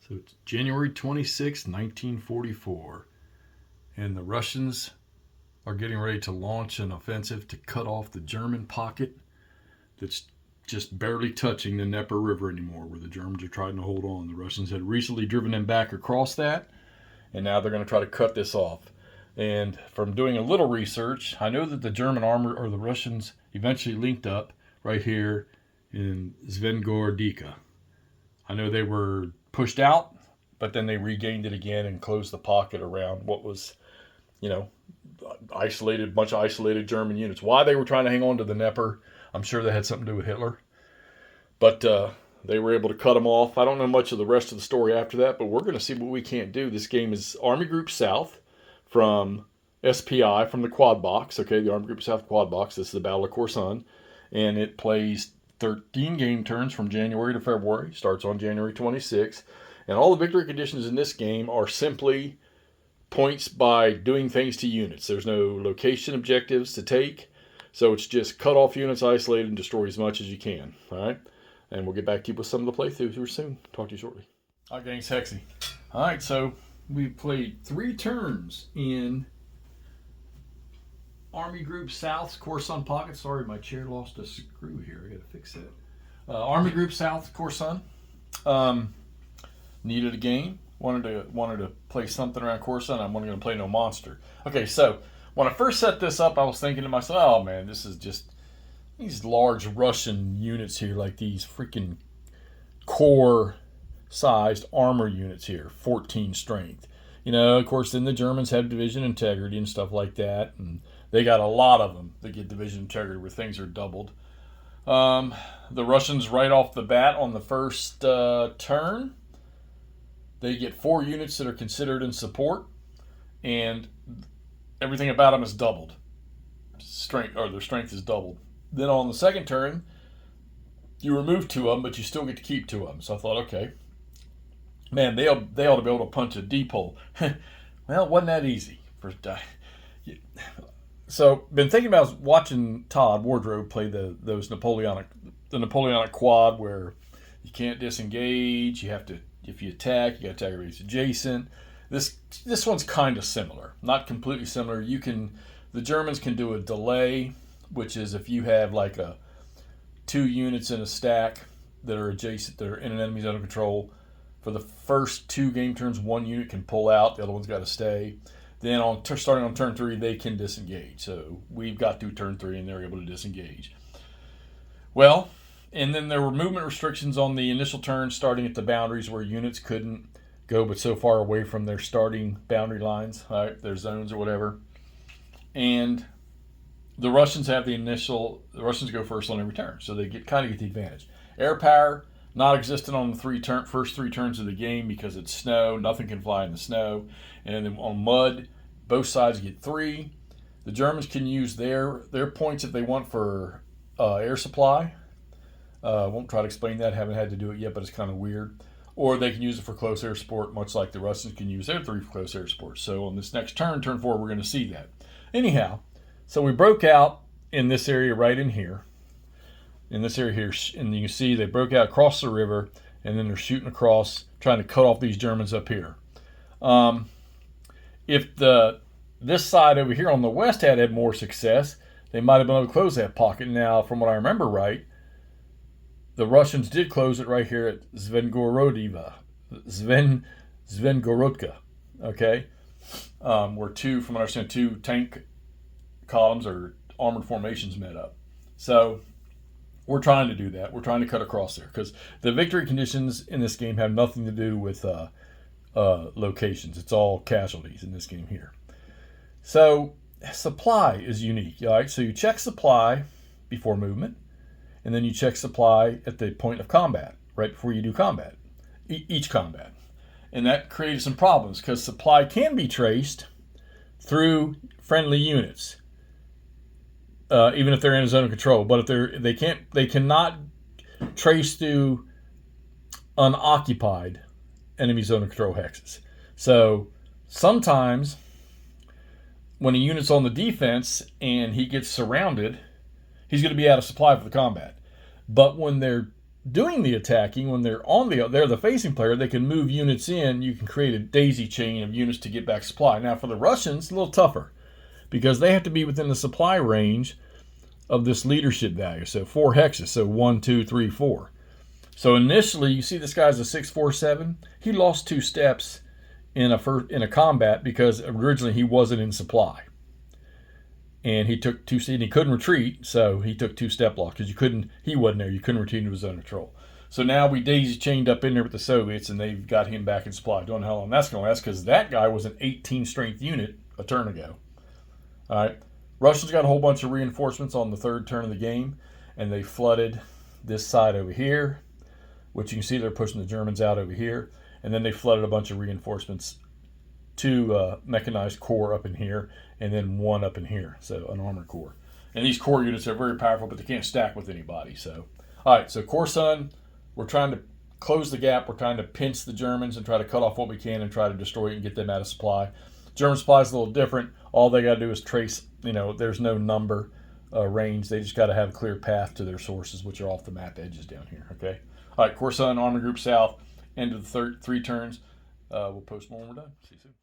So it's January 26, 1944, and the Russians are getting ready to launch an offensive to cut off the German pocket that's just barely touching the Dnieper River anymore, where the Germans are trying to hold on. The Russians had recently driven them back across that, and now they're going to try to cut this off. And from doing a little research, I know that the German armor, or the Russians, eventually linked up right here in Zvengorodica. I know they were pushed out, but then they regained it again and closed the pocket around what was, bunch of isolated German units. Why they were trying to hang on to the Dnieper, I'm sure that had something to do with Hitler. But they were able to cut them off. I don't know much of the rest of the story after that, but we're going to see what we can't do. This game is Army Group South from SPI, from the Quad Box. Okay, the Army Group South Quad Box. This is the Battle of Korsun. And it plays 13 game turns from January to February. Starts on January 26th. And all the victory conditions in this game are simply points by doing things to units. There's no location objectives to take. So it's just cut off units, isolate, and destroy as much as you can. All right? And we'll get back to you with some of the playthroughs here soon. Talk to you shortly. All right, gang, it's Hexy. All right, so we played 3 turns in Army Group South's Korsun pocket. Sorry, my chair lost a screw here. I got to fix that. Army Group South Korsun. Needed a game. Wanted to play something around Korsun. I wasn't going to play no monster. Okay, so when I first set this up, I was thinking to myself, oh man, this is just these large Russian units here, like these freaking core-sized armor units here, 14 strength. Of course, then the Germans have division integrity and stuff like that, and they got a lot of them that get division integrity where things are doubled. The Russians, right off the bat on the first turn, they get 4 units that are considered in support, and everything about them is doubled. Their strength is doubled. Then on the second turn, you remove 2 of them, but you still get to keep 2 of them. So I thought, okay, man, they ought to be able to punch a deep hole. Well, it wasn't that easy. So, been thinking about watching Todd Wardrobe play the Napoleonic quad, where you can't disengage. You have to, if you attack, you got to attack everybody's adjacent. This one's kind of similar, not completely similar. The Germans can do a delay, which is if you have like 2 units in a stack that are adjacent, that are in an enemy zone of control. For the first 2 game turns, 1 unit can pull out, the other one's got to stay. Then starting on turn 3, they can disengage. So we've got through turn 3 and they're able to disengage. Well, and then there were movement restrictions on the initial turn, starting at the boundaries where units couldn't go but so far away from their starting boundary lines, all right, their zones or whatever. And the Russians the go first on every turn, so they get the advantage. Air power, not existent on the first 3 turns of the game because it's snow. Nothing can fly in the snow. And then on mud, both sides get 3. The Germans can use their points if they want for air supply. Won't try to explain that. Haven't had to do it yet, but it's kind of weird. Or they can use it for close air support, much like the Russians can use their 3 for close air support. So on this next turn 4, we're going to see that. Anyhow, so we broke out in this area right in here. In this area here, and you can see they broke out across the river, and then they're shooting across, trying to cut off these Germans up here. If this side over here on the west had more success, they might have been able to close that pocket. Now, from what I remember right, the Russians did close it right here at Zvengorodka, okay? Where 2, from what I understand, 2 tank columns or armored formations met up. So we're trying to do that. We're trying to cut across there because the victory conditions in this game have nothing to do with locations. It's all casualties in this game here. So supply is unique. All right, so you check supply before movement, and then you check supply at the point of combat, right before you do combat, each combat. And that created some problems because supply can be traced through friendly units, even if they're in a zone of control. But if they cannot trace through unoccupied enemy zone of control hexes. So sometimes when a unit's on the defense and he gets surrounded, he's going to be out of supply for the combat. But when they're doing the attacking, when they're the facing player, they can move units in. You can create a daisy chain of units to get back supply. Now for the Russians, a little tougher because they have to be within the supply range of this leadership value. So 4 hexes, so 1, 2, 3, 4. So initially, you see this guy's a 647. He lost 2 steps in a combat because originally he wasn't in supply, and he took 2 and he couldn't retreat, so he took 2 step loss because he wasn't there. You couldn't retreat into his zone of control. So now we daisy chained up in there with the Soviets, and they've got him back in supply. Don't know how long that's going to last because that guy was an 18 strength unit a turn ago. All right, Russians got a whole bunch of reinforcements on the 3rd turn of the game, and they flooded this side over here, which you can see they're pushing the Germans out over here. And then they flooded a bunch of reinforcements, 2 mechanized corps up in here, and then 1 up in here, so an armored corps. And these corps units are very powerful, but they can't stack with anybody. So, all right, so Korsun, we're trying to close the gap. We're trying to pinch the Germans and try to cut off what we can and try to destroy it and get them out of supply. German supply is a little different. All they got to do is trace, there's no number range. They just got to have a clear path to their sources, which are off the map edges down here, okay? All right, Korsun, Armored Group South, end of the 3 turns. We'll post more when we're done. See you soon.